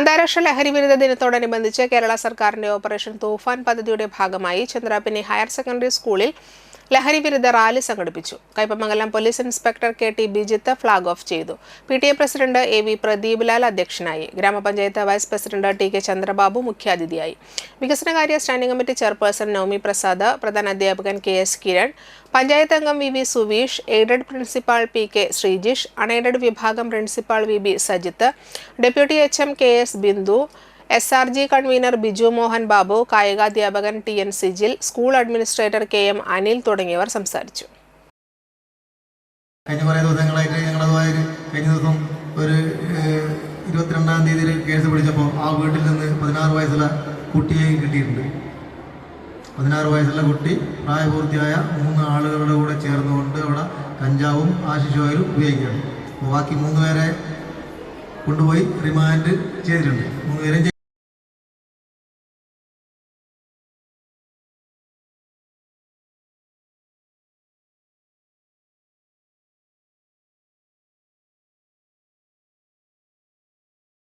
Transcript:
അന്താരാഷ്ട്ര ലഹരി വിരുദ്ധ ദിനത്തോടനുബന്ധിച്ച് കേരള സർക്കാരിന്റെ ഓപ്പറേഷൻ തൂഫാൻ പദ്ധതിയുടെ ഭാഗമായി ചന്ദ്രാപിന്നി ഹയർ സെക്കൻഡറി സ്കൂളിൽ ലഹരി വിരുദ്ധ റാലി സംഘടിപ്പിച്ചു. Kaipamangalam police inspector K T Bijith flag off ചെയ്തു. PTA president AV Pradeep Lal അധ്യക്ഷനായി. ഗ്രാമപഞ്ചായത്ത് വൈസ് പ്രസിഡന്റ് TK ചന്ദ്രബാബു മുഖ്യാതിഥിയായി. വികസനകാര്യ standing committee chairperson Navami Prasad, പ്രധാനാധ്യാപകൻ KS കിരൺ, പഞ്ചായത്ത് അംഗം VV Suveesh, aided principal PK Sreejish, unaided വിഭാഗം principal VB Sajith, deputy HM KS Bindu, SRG convener Biju Mohan Babu, കായികാധ്യാപകൻ TN Sijil, school administrator KM Anil തുടങ്ങിയവർ സംസാരിച്ചു. കഴിഞ്ഞ കുറേ ദിവസങ്ങളായിട്ട് കഴിഞ്ഞ ദിവസം ഒരു 22-ാം തീയതി കേസ് പിടിച്ചപ്പോൾ ആ വീട്ടിൽ നിന്ന് 16 വയസ്സുള്ള കുട്ടിയെ കിട്ടിയിട്ടുണ്ട്. 16 വയസ്സുള്ള കുട്ടി പ്രായപൂർത്തിയായ 3 ആളുകളുടെ കൂടെ ചേർന്നുകൊണ്ട് അവിടെ കഞ്ചാവും ആശിഷ് ഓയിലും ഉപയോഗിക്കുകയാണ്. ബാക്കി 3 പേരെ കൊണ്ടുപോയി റിമാൻഡ് ചെയ്തിട്ടുണ്ട്. 3 പേരും